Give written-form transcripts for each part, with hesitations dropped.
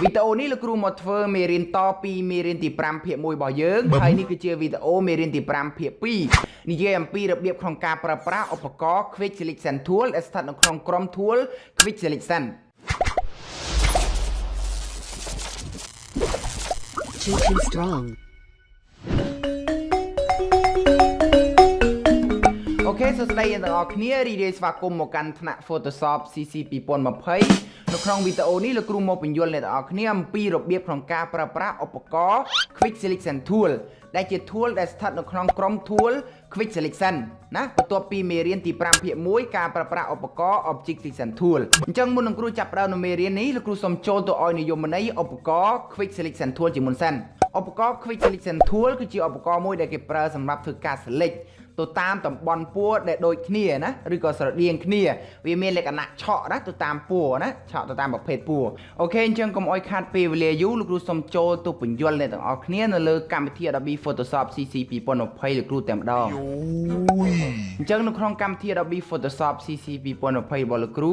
វីដេអូនេះលោកគ្រូមកធ្វើមេរៀនតពីមេរៀនទី5ភាគ1របស់យើងហើយនេះគឺជាវីដេអូមេរៀនទី5ភាគ2និយាយអំពីរបៀបក្នុងការប្រើប្រាស់ឧបករណ៍ Quick Selection Tool ដែលស្ថិតនៅក្នុងក្រុម Tool Quick Selection Too strong អូខេសួស្តីអ្នកទាំងអស់គ្នារីករាយស្វាគមន៍មកកាន់ថ្នាក់ Photoshop CC 2020នៅក្នុងវីដេអូនេះលោកគ្រូមកបញ្យល់អ្នកទាំងអស់គ្នាអំពីរបៀបក្នុងការប្រើប្រាស់ឧបករណ៍ Quick Selection Tool ដែលជា tool ដែលស្ថិតនៅក្នុងក្រុម Tool Quick Selection ណាបន្ទាប់ពីមេរៀនទី5ភាគ1ការប្រើប្រាស់ឧបករណ៍ Object Selection Tool អញ្ចឹងមុននឹងគ្រូចាប់ផ្ដើមនៅមេរៀននេះលោកគ្រូសូមចូលទៅឲ្យនិយមន័យឧបករណ៍ Quick Selection Tool ជាមុនសិនឧបករណ៍ Quick Selection Tool គឺជាឧបករណ៍មួយដែលគេប្រើសម្រាប់ធ្វើការ select ទៅតាមតំបន់ពណ៌ដែលដូចគ្នាណាឬក៏ស្រដៀងគ្នាវាមានលក្ខណៈឆក់ណាទៅតាមពណ៌ណាឆក់ទៅតាមប្រភេទពណ៌អូខេអញ្ចឹងកុំអោយខាតពេលវេលាយូរលោកគ្រូសូមចូលទៅបញ្យល់អ្នកទាំងអស់គ្នានៅលើកម្មវិធី Adobe Photoshop CC 2020លោកគ្រូតែម្ដងអញ្ចឹងនៅក្នុងកម្មវិធី Adobe Photoshop CC 2020របស់លោកគ្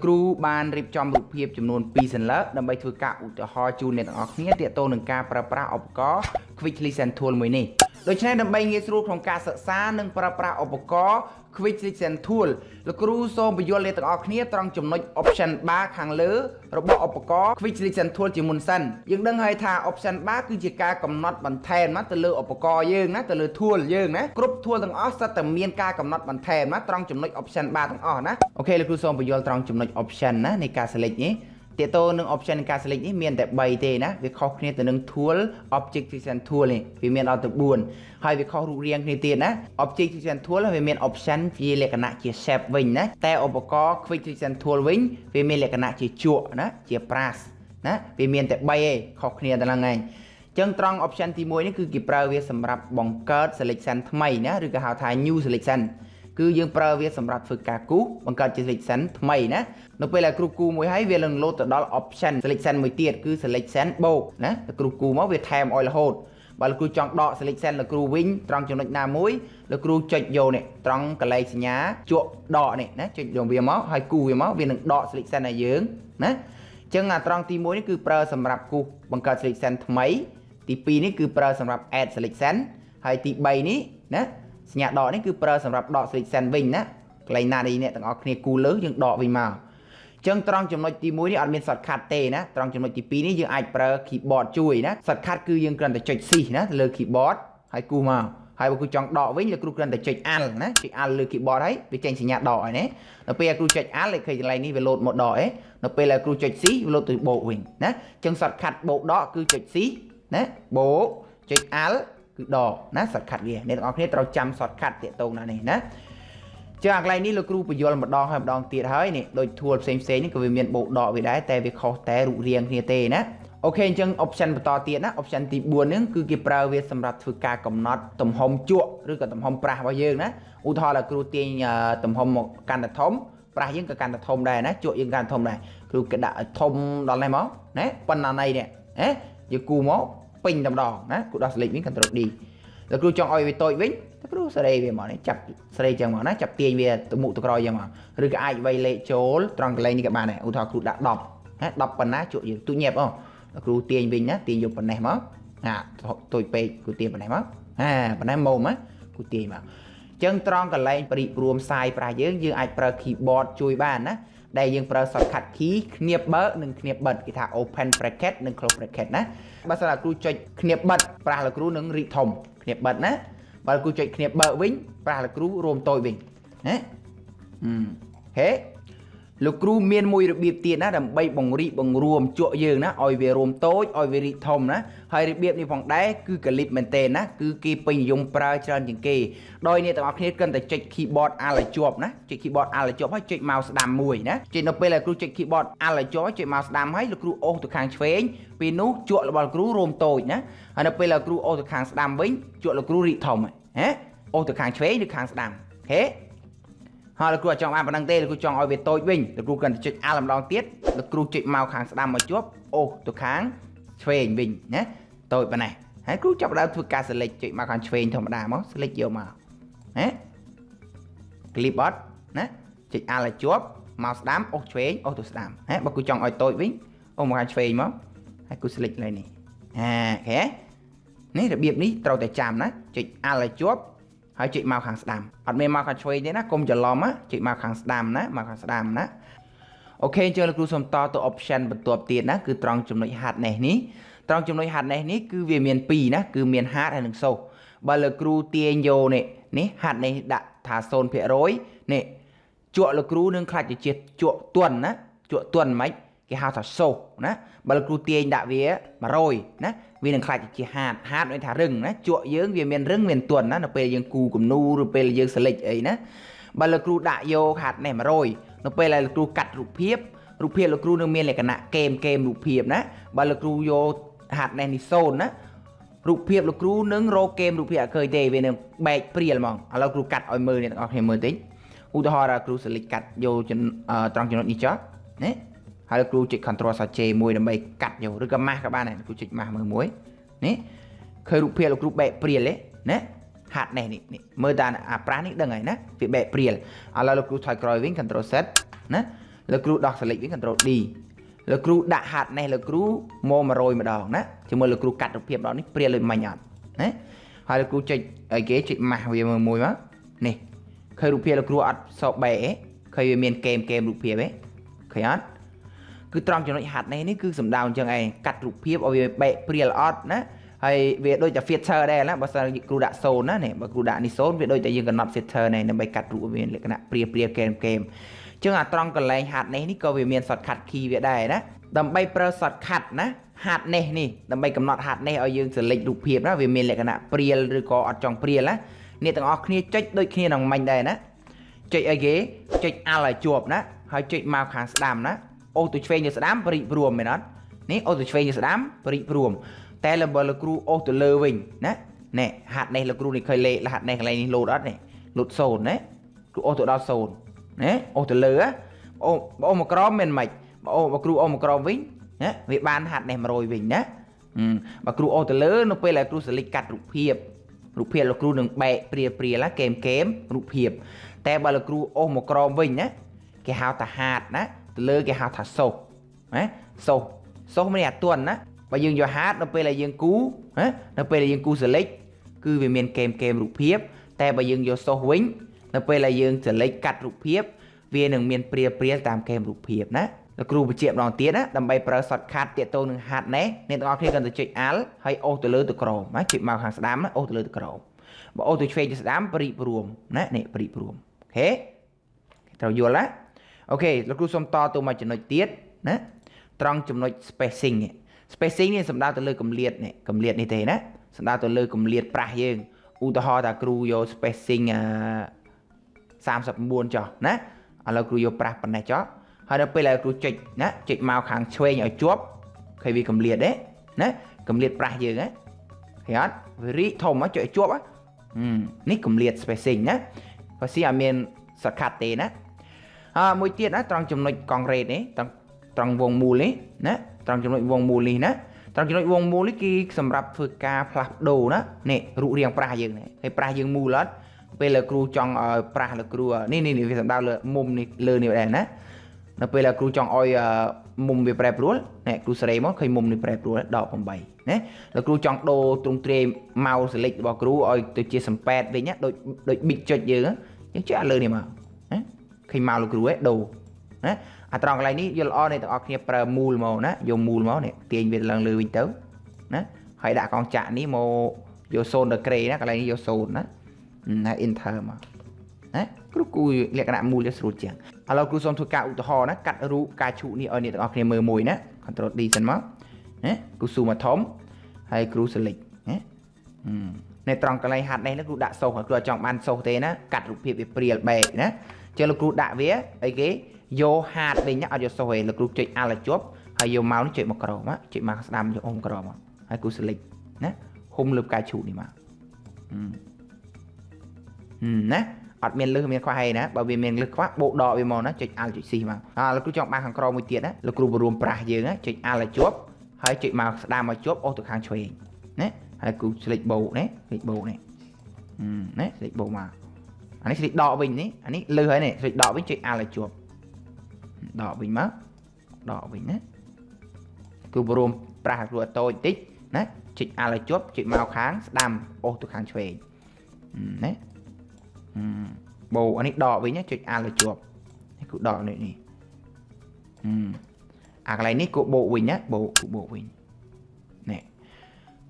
រូបានរៀបចំរូបភាពចំនួន2សន្លឹកដើម្បីធ្វើការឧទាហរណ៍ជូនអ្នកទាំងអស់គ្នាទាក់ទងនឹងការប្រើប្រាស់ឧបករណ៍ Quick Selection Tool មួយនេះដូច្នេះដើម្បីងាយស្រួលក្នុងការសិក្សានិងប្រើប្រាស់ឧបករណ៍ Quick Selection Tool លោកគ្រូសូមបញ្យល់អ្នកទាំងអស់គ្នាត្រង់ចំណុច Option Bar ខាងលើរបស់ឧបករណ៍ Quick Selection Tool ជាមុនសិនយើងដឹងហើយថា Option Bar គឺជាការកំណត់បន្ថែមណាទៅលើឧបករណ៍យើងណាទៅលើ tool យើងណាគ្រប់ tool ទាំងអស់សុទ្ធតែមានការកំណត់បន្ថែមណាត្រង់ចំណុច Option Bar ទាំងអស់ណាអូខេលោកគ្រូសូមបញ្យល់ត្រង់ចំណុច Option ណានៃការ select នេះទាក់ទងនឹង option នៃការ select នេះមានតែ3ទេណាវាខុសគ្នាទៅនឹង tool object selection tool នេះវាមានដល់ទៅ4ហើយវាខុសរូបរាងគ្នាទៀតណា object selection tool វាមាន option ជាលក្ខណៈជា shape វិញណាតែឧបករណ៍ quick selection tool វិញវាមានលក្ខណៈជាជក់ណាជា brush ណាវាមានតែ3ឯងខុសគ្នាតែហ្នឹងឯងអញ្ចឹងត្រង់ option ទី1នេះគឺគេប្រើវាសម្រាប់បង្កើត selection ថ្មីណាឬក៏ហៅថា new selection គឺយើងប្រើវាសម្រាប់ធ្វើការគូសបង្កើតជា selection ថ្មីណានៅពេលដែលគ្រូគូមួយហើយវានឹងលោតទៅដល់ option selection មួយទៀតគឺ selection បូកណាតែគ្រូគូមកវាថែមឲ្យរហូតបើលោកគ្រូចង់ដក selection លោកគ្រូវិញត្រង់ចំណុចណាមួយលោកគ្រូចុចយកនេះត្រង់កន្លែងសញ្ញាជក់ដកនេះណាចុចយកវាមកហើយគូវាមកវានឹងដក selection ឲ្យយើងណាអញ្ចឹងត្រង់ទី1នេះគឺប្រើសម្រាប់គូសបង្កើត selection ថ្មីទី2នេះគឺប្រើសម្រាប់ add selection ហើយទី3នេះណាសញ្ញាដកនេះគឺប្រើសម្រាប់ដក selection វិញណាកន្លែងណាដែលអ្នកទាំងអស់គ្នាគូលើយើងដកវិញមកអញ្ចឹងត្រង់ចំណុចទី1នេះអត់មាន shortcut ទេណាត្រង់ចំណុចទី2នេះយើងអាចប្រើ keyboard ជួយណា shortcut គឺយើងគ្រាន់តែចុច shift ណាទៅលើ keyboard ហើយគូមកហើយបើគ្រូចង់ដកវិញលោកគ្រូគ្រាន់តែចុច alt ណាចុច alt លើ keyboard ហើយវាចេញសញ្ញាដកហើយណានៅពេលគ្រូចុច alt ឃើញកន្លែងនេះវាលោតមកដកឯនៅពេលគ្រូចុច shift វាលោតទៅបូកវិញណាអញ្ចឹង shortcut បូកដកគឺចុច shift ណាបូកចុច altគឺដកណា shortcut វាអ្នកទាំងអស់គ្នាត្រូវចាំ shortcut តាក់ទងណានេះណាចាកន្លែងនេះលោកគ្រូបញ្យល់ម្ដងហើយម្ដងទៀតហើយនេះដូច tool ផ្សេងនេះក៏វាមានបូកដកវាដែរតែវាខុសតែរូបរាងគ្នាទេណាអូខេអញ្ចឹង option បន្តទៀតណា option ទី4ហ្នឹងគឺគេប្រើវាសម្រាប់ធ្វើការកំណត់ទំហំជក់ឬក៏ទំហំប្រាស់របស់យើងណាឧទាហរណ៍ថាគ្រូទាញទំហំមកកាន់តែធំប្រាស់យើងក៏កាន់តែធំដែរណាជក់យើងកាន់តែធំដែរគ្រូក៏ដាក់ឲ្យធំដល់នេះមកណាប៉ុណ្ណាណៃនេះយើងគូមកពេញតែម្ដងណាគ្រូដោះ select វិញ control D แล้วครูចង់ឲ្យវាតូចវិញតែគ្រូសេរីវាមកនេះចាប់សេរីចឹងមកណាចាប់ទាញវាទៅមុខទៅក្រោយចឹងមកឬក៏អាចវាយលេខចូលត្រង់កន្លែងនេះក៏បានដែរឧទាហរណ៍គ្រូដាក់10ណា10ប៉ុណ្ណាជក់យើងទូញាប់អូគ្រូទាញវិញណាទាញយកប៉ុណ្ណេះមកតូចពេកគ្រូទាញប៉ុណ្ណេះមកប៉ុណ្ណេះមុំណាគ្រូទាញមកចឹងត្រង់កន្លែងប្រិរួមផ្សាយប្រាស់យើងអាចប្រើ keyboard ជួយបានណាដែលយើងប្រើ shortcut key គ្នាបបើកនិងគ្នាបិទគេថា open bracket និង close bracket ណាបើសិនតែគ្រូចុចគ្នាបិទប្រាស់លោកគ្រូនឹងរីកធំគ្នាបិទណាបើគ្រូចុចគ្នាបើកវិញប្រាស់លោកគ្រូរួមតូចវិញណាហេលោកគ្រូមានមួយរបៀបទៀតណាដើម្បីបង្រីកបង្រួមជក់យើងណាឲ្យវារួមតូចឲ្យវារីកធំណាហើយរបៀបនេះផងដែរគឺកលិបមែនទេណាគឺគេពេញនិយមប្រើច្រើនជាងគេដោយអ្នកទាំងអស់គ្នាគិតតែចុច keyboard alt ឲ្យជាប់ណាចុច keyboard alt ឲ្យជាប់ហើយចុច mouse ស្ដាំមួយណាចុចនៅពេលដែលគ្រូចុច keyboard alt ឲ្យជាប់ចុច mouse ស្ដាំហើយលោកគ្រូអូសទៅខាងឆ្វេងពេលនោះជក់របស់លោកគ្រូរួមតូចណាហើយនៅពេលដែលគ្រូអូសទៅខាងស្ដាំវិញជក់លោកគ្រូរីកធំហ៎អូសទៅខាងឆ្វេងឬខាងស្ដាំហេហើយលោកគ្រូចង់បានប៉ុណ្ណឹងទេលោកគ្រូចង់ឲ្យវាតូចវិញលោកគ្រូគ្រាន់តែចុច alt ម្ដងទៀតលោកគ្រូចុចមកខាងស្ដាំមកជាប់អូសទៅខាងឆ្វេងវិញណាតូចប៉ុណ្ណេះហើយគ្រូចាប់ដើមធ្វើការ select ចុចមកខាងឆ្វេងធម្មតាមក select យកមកណា clip art ណាចុច alt ឲ្យជាប់មកស្ដាំអូសឆ្វេងអូសទៅស្ដាំបើគ្រូចង់ឲ្យតូចវិញអូសមកខាងឆ្វេងមក ហើយគូ select ឡើយនេះអូខេនេះរបៀបនេះត្រូវតែចាំណាចុច Alt ឲ្យជាប់ហើយចុចមកខាងស្ដាំអត់មានមកខាងឆ្វេងទេណាកុំច្រឡំណាចុចមកខាងស្ដាំណាមកខាងស្ដាំណាអូខេអញ្ចឹងលោកគ្រូសូមតទៅ option បន្ទាប់ទៀតណាគឺត្រង់ចំណុច hardness នេះត្រង់ចំណុច hardness នេះគឺវាមាន2ណាគឺមាន hard ហើយនិង soft បើលោកគ្រូទាញយកនេះ hardness ដាក់ថា 0% នេះជក់លោកគ្រូនឹងខ្លាចទៅជាជក់ទន់ណាជក់ទន់មិនគេហៅថា soft ណាបើលោកគ្រូទាញដាក់វា100ណាវានឹងខ្លាចទៅជា hard មានថារឹងណាជក់យើងវាមានរឹងមានទន់ណានៅពេលយើងគូគំនូឬពេលយើង select អីណាបើលោកគ្រូដាក់យក hardness 100នៅពេលដែលលោកគ្រូកាត់រូបភាពលោកគ្រូនឹងមានលក្ខណៈកេមរូបភាពណាបើលោកគ្រូយក hardness នេះ0ណារូបភាពលោកគ្រូនឹងរកកេមរូបភាពអត់ឃើញទេវានឹងបែកព្រាលហ្មងឥឡូវគ្រូកាត់ឲ្យមើលអ្នកទាំងអស់គ្នាមើលតិចឧទាហរណ៍គ្រូ select កាត់យកត្រង់ចំណុចនេះចុះណាហើយគ្រូចុច Ctrl J មួយដើម្បីកាត់យកឬក៏ម៉ាស់ក៏បានដែរគ្រូចុចម៉ាស់មើលមួយនេះឃើញរូបភាពលោកគ្រូបែកព្រាលទេណាហាត់នេះមើលតាអាប្រាស់នេះដឹងហើយណាវាបែកព្រាលឥឡូវលោកគ្រូថយក្រោយវិញ Ctrl Z ណាលោកគ្រូដោះ select វិញ Ctrl D លោកគ្រូដាក់ហាត់នេះលោកគ្រូមក100ម្ដងណាជាមួយលោកគ្រូកាត់រូបភាពដល់នេះព្រាលដូចមិញអត់ណាហើយលោកគ្រូចុចអីគេចុចម៉ាស់វាមើលមួយមកនេះឃើញរូបភាពលោកគ្រូអត់សោកបែកទេឃើញវាមានកេមរូបភាពទេឃើញអត់គឺត្រង់ចំណុចហាត់នេះគឺសំដៅអញ្ចឹងឯងកាត់រូបភាពឲ្យវាបែកព្រាលអត់ណាហើយវាដូចតែ filter ដែរណាបើសិនគ្រូដាក់0ណានេះបើគ្រូដាក់នេះ0វាដូចតែយើងកំណត់ filter នេះដើម្បីកាត់រូបវាលក្ខណៈព្រាលកេមអញ្ចឹងអាត្រង់កន្លែង hard នេះក៏វាមាន shortcut key វាដែរណាដើម្បីប្រើ shortcut ណា hard នេះដើម្បីកំណត់ hard នេះឲ្យយើង select រូបភាពណាវាមានលក្ខណៈព្រាលឬក៏អត់ចង់ព្រាលណាអ្នកទាំងអស់គ្នាចុចដូចគ្នានឹងមិញដែរណាចុចអីគេចុច Alt ឲ្យជាប់ណាហើយចុចមកខាងស្ដាំណាអូសទៅឆ្វេងទៅស្ដាំបរិព្រមមែនអត់នេះអូសទៅឆ្វេងទៅស្ដាំបរិព្រមតែបើលោកគ្រូអូសទៅលើវិញណាណែហាត់នេះលោកគ្រូនេះឃើញលេខហាត់នេះកន្លែងនេះលោតអត់នេះលោត0ណាគ្រូអូសទៅដល់0ណាអូសទៅលើអូមកក្រោមមិនម៉េចបើគ្រូអូមកក្រោមវិញណាវាបានហាត់នេះ100វិញណាបើគ្រូអូសទៅលើនៅពេលដែលគ្រូ select កាត់រូបភាពលោកគ្រូនឹងបែកព្រាលកេមរូបភាពតែបើលោកគ្រូអូសមកក្រោមវិញណាគេហៅថាហាត់ណាទៅលើគេហៅថាសូសណាសូសមិនអាទន់ណាបើយើងយកហាត់នៅពេលដែលយើងគូណានៅពេលដែលយើងគូ select គឺវាមានកេមរូបភាពតែបើយើងយកសូសវិញនៅពេលដែលយើង select កាត់រូបភាពវានឹងមានព្រាលតាមកេមរូបភាពណាលោកគ្រូបញ្ជាក់ម្ដងទៀតណាដើម្បីប្រើ shortcut ទាក់ទងនឹងហាត់នេះអ្នកទាំងអស់គ្នាគាត់ទៅចុច Alt ហើយអូសទៅលើទៅក្រោមណាចុចមកខាងស្ដាំណាអូសទៅលើទៅក្រោមបើអូសទៅឆ្វេងទៅស្ដាំបរិព្រមណានេះបរិព្រមអូខេត្រូវយល់ណាអូខេលោកគ្រូសូមតទៅមកចំណុចទៀតណាត្រង់ចំណុច spacing នេះសំដៅទៅលើកម្លាតនេះទេណាសំដៅទៅលើកម្លាតប្រាស់យើងឧទាហរណ៍ថាគ្រូយក spacing 39ចុះណាឥឡូវគ្រូយកប្រាស់ប៉ុណ្ណេះចុះហើយដល់ពេលដែលគ្រូចុចណាចុចមកខាងឆ្វេងឲ្យជាប់ឃើញវាកម្លាតទេណាកម្លាតប្រាស់យើងណាឃើញអត់វារីកធំចុចឲ្យជាប់នេះកម្លាត spacing ណាបើស៊ីអត់មាន shortcut ទេណាមួយទៀតណាត្រង់ចំណុចកង់រ៉េតនេះត្រង់វងមូលនេះណាត្រង់ចំណុចវងមូលនេះណាត្រង់ចំណុចវងមូលនេះគឺសម្រាប់ធ្វើការផ្លាស់ប្ដូរណានេះរូបរាងប្រាស់យើងនេះហើយប្រាស់យើងមូលអត់ពេលលោកគ្រូចង់ឲ្យប្រាស់លោកគ្រូនេះវាសំដៅលើមុំនេះលើនេះដែរណានៅពេលគ្រូចង់ឲ្យមុំវាប្រែប្រួលនេះគ្រូសេរីមកឃើញមុំនេះប្រែប្រួលដក8ណាលោកគ្រូចង់ដូរទ្រង់ទ្រាយ mouse select របស់គ្រូឲ្យទៅជាសំប៉ែតវិញណាដូច big ចុចយើងចុចលើនេះមកណាឃើញ mouse លោកគ្រូដូរណាអាត្រង់កន្លែងនេះយល់ល្អអ្នកទាំងអស់គ្នាប្រើមូលមកណាយកមូលមកនេះទាញវាឡើងលើវិញទៅណាហើយដាក់កងចាក់នេះមកយក0ទៅក្រេណាកន្លែងនេះយក0ណាហើយ enter មកណាគ្រូគូលក្ខណៈមូលវាស្រួលជាងឥឡូវគ្រូសូមធ្វើការឧទាហរណ៍ណាកាត់រូបការឈូកនេះឲ្យអ្នកទាំងអស់គ្នាមើលមួយណា Ctrl D សិនមកណាគ្រូស៊ូមមកធំហើយគ្រូ select ណានៅត្រង់កន្លែងហាត់នេះគ្រូដាក់សូសគ្រូអត់ចង់បានសូសទេណាកាត់រូបភាពវាព្រាលបែកណាចឹងលោកគ្រូដាក់វាអីគេយកហាត់វិញណាអត់យកសូសទេលោកគ្រូចុច Alt ឲ្យជាប់ហើយយក mouse ចុចមកក្រោមចុចមកស្ដាំយកអ៊ំក្រោមហើយគ្រូ select ណាហុំលើផ្កាឈូកនេះមកណាអត់មានលឹះមានខ្វះអីណាបើវាមានលឹះខ្វះបូកដកវាមកណាចុច Alt ចុច C មកលោកគ្រូចង់បានខាងក្រោមមួយទៀតណាលោកគ្រូបរួមប្រាស់យើងណាចុច Alt ឲ្យជាប់ហើយចុចមកស្ដាំឲ្យជាប់អូសទៅខាងឆ្វេងណាហើយគ្រូ select បូកណា select បូកនេះណា select បូកមកអានេះ select ដកវិញនេះអានេះលឹះហើយនេះ select ដកវិញចុច Alt ឲ្យជាប់ដកវិញមកដកវិញណាគ្រូបរួម ប្រាស់គ្រូអត់តូចតិចណាចុច Alt ឲ្យជាប់ចុចមកខាងស្ដាំអូសទៅខាងឆ្វេងណាបូអានេះដកវិញណាចុច Alt ឲ្យជាប់នេះគូដកនេះអាកន្លែងនេះគូបូកវិញណាបូកវិញនេះ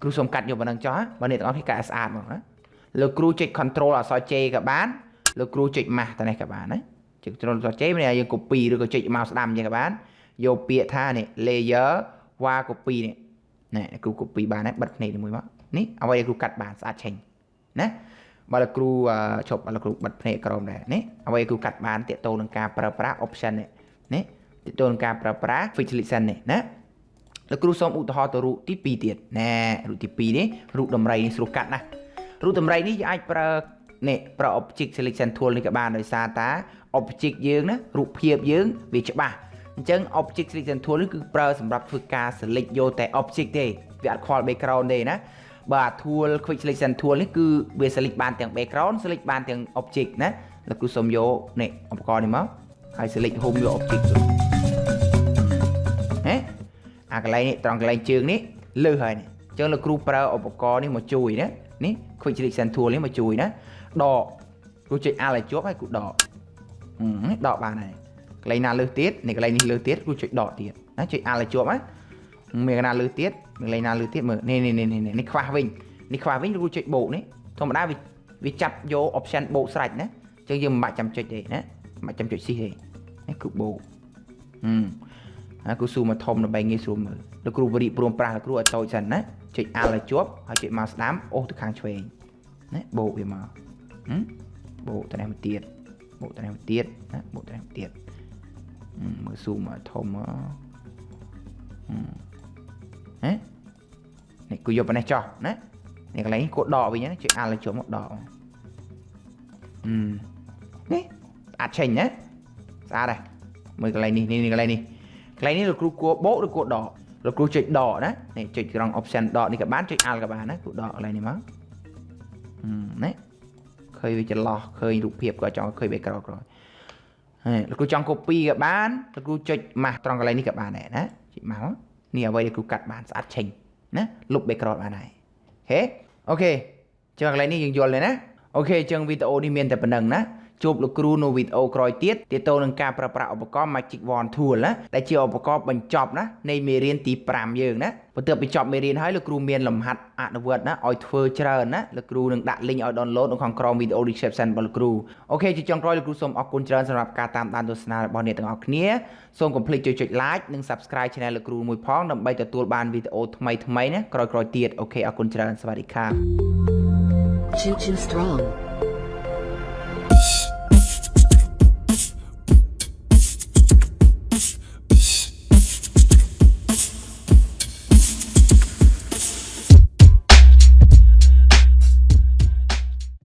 គ្រូសុំកាត់យកប៉ុណ្ណឹងចោះបើអ្នកទាំងអស់គ្នាកាត់ឲ្យស្អាតមកណាលោកគ្រូចុច Control អក្សរ J ក៏បានលោកគ្រូចុច Mask តែនេះក៏បានណាចុច Control អក្សរ J មានយើង copy ឬក៏ចុចមកស្ដាំអញ្ចឹងក៏បានយកពាក្យថានេះ layer វ៉ា copy នេះណែគ្រូ copy បានហើយបិទភ្នែកមួយមកនេះអ្វីដែលគ្រូកាត់បានស្អាតឆេញណាបើលោកគ្រូឈប់លោកគ្រូបិទភ្នែកក្រោមដែរនេះអ្វីគ្រូកាត់បានទាក់ទងនឹងការប្រើប្រាស់ option នេះទាក់ទងនឹងការប្រើប្រាស់ quick selection នេះណាលោកគ្រូសូមឧទាហរណ៍ទៅរូបទី2ទៀតណែរូបទី2នេះរូបដំរីនេះស្រួលកាត់ណារូបដំរីនេះយើងអាចប្រើនេះប្រើ object selection tool នេះក៏បានដោយសារតា object យើងណារូបភាពយើងវាច្បាស់អញ្ចឹង object selection tool នេះគឺប្រើសម្រាប់ធ្វើការ select យកតែ object ទេវាអត់ខ្វល់ background ទេណាបើ tool quick selection tool នេះគឺវា select បានទាំង background select បានទាំង object ណាលោកគ្រូសូមយកនេះឧបករណ៍នេះមកហើយ select home យក object ហេអាកន្លែងនេះត្រង់កន្លែងជើងនេះលើសហើយនេះអញ្ចឹងលោកគ្រូប្រើឧបករណ៍នេះមកជួយណានេះ quick selection tool នេះមកជួយណាដកគ្រូចុច Alt ឲ្យជាប់ហើយគ្រូដកដកបានហើយកន្លែងណាលើសទៀតនេះកន្លែងនេះលើសទៀតគ្រូចុចដកទៀតណាចុច Alt ឲ្យជាប់ណាមានកន្លែងណាលើសទៀតកន្លែងណាលើសទៀតមើលនេះខ្វះវិញគ្រូចុចបូកនេះធម្មតាវាចាប់យក option បូកស្រេចណាអញ្ចឹងយើងមិនបាច់ចាំចុចទេណាមិនបាច់ចាំចុចស៊ីទេនេះគ្រូបូកហើយគ្រូស៊ូមមកធំដើម្បីងាយស្រួលមើលលោកគ្រូបរិព្រមប្រាស់លោកគ្រូឲ្យតូចសិនណាចុច Alt ឲ្យជាប់ហើយចុចមកស្ដាំអូសទៅខាងឆ្វេងណាបូកវាមកបូកទៅនេះមួយទៀតបូកទៅនេះមួយទៀតណាបូកទៅនេះមួយទៀតមើលស៊ូមមកធំមកនេះគូយកប៉ុណ្ណេះចោះណានេះកន្លែងនេះគួរដកវិញណាចុច Alt ឲ្យជាប់មកដកនេះស្អាតឆេញណាស្អាតហើយមើលកន្លែងនេះកន្លែងនេះលោកគ្រូគួរបូកឬគួរដកលោកគ្រូចុចដកណានេះចុចត្រង់ option ដកនេះក៏បានចុច Alt ក៏បានណាគ្រូដកកន្លែងនេះមកណាឃើញវាចន្លោះឃើញរូបភាពក៏ចង់ឃើញ background ក្រោយហើយលោកគ្រូចង់ copy ក៏បានលោកគ្រូចុច Mask ត្រង់កន្លែងនេះក៏បានដែរណាចុច Mask នេះអ្វីដែលគ្រូកាត់បានស្អាតឆេញណាលុប background បានហើយអូខេចឹងកន្លែងនេះយើងយល់ហើយណាអូខេចឹងវីដេអូនេះមានតែប៉ុណ្្នឹងណាជួបលោកគ្រូនៅវីដេអូក្រោយទៀតទាក់ទងនឹងការប្រើប្រាស់ឧបករណ៍ Magic Wand Tool ណាដែលជាឧបករណ៍បញ្ចប់ណានៃមេរៀនទី5យើងណាបន្ទាប់ពីចប់មេរៀនហើយលោកគ្រូមានលំហាត់អនុវត្តណាឲ្យធ្វើច្រើនណាលោកគ្រូនឹងដាក់ link ឲ្យ download នៅខាងក្រោមវីដេអូ description របស់លោកគ្រូអូខេជាចុងក្រោយលោកគ្រូសូមអរគុណច្រើនសម្រាប់ការតាមដានទស្សនារបស់អ្នកទាំងអស់គ្នាសូមកុំភ្លេចចុច like និង subscribe channel លោកគ្រូមួយផងដើម្បីទទួលបានវីដេអូថ្មីៗណាក្រោយៗទៀតអូខេអរគុណច្រើនសวัสดีครับ Chhou strong.